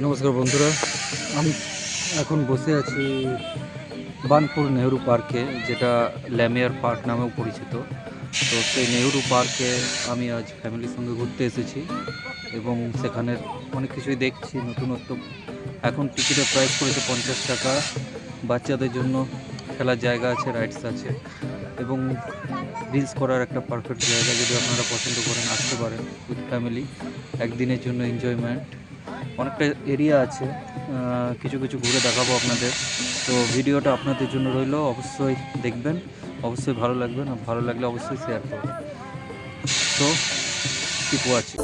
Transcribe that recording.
নমস্কার বন্ধুরা, আমি এখন বসে আছি বার্নপুর নেহেরু পার্কে, যেটা ল্যামিয়ার পার্ক নামেও পরিচিত। তো সেই নেহেরু পার্কে আমি আজ ফ্যামিলির সঙ্গে ঘুরতে এসেছি এবং সেখানের অনেক কিছুই দেখছি নতুনত্ব। এখন টিকিটের প্রাইস পড়েছে 50 টাকা। বাচ্চাদের জন্য খেলার জায়গা আছে, রাইডস আছে এবং রিলস করার একটা পারফেক্ট জায়গা। যদি আপনারা পছন্দ করেন আসতে পারেন উইথ ফ্যামিলি, একদিনের জন্য এনজয়মেন্ট। অনেকটা এরিয়া আছে, কিছু কিছু ঘুরে দেখাবো আপনাদের। তো ভিডিওটা আপনাদের জন্য রইলো, অবশ্যই দেখবেন, অবশ্যই ভালো লাগবে, না ভালো লাগলে অবশ্যই শেয়ার করবেন। তো কিপ ওয়াচিং।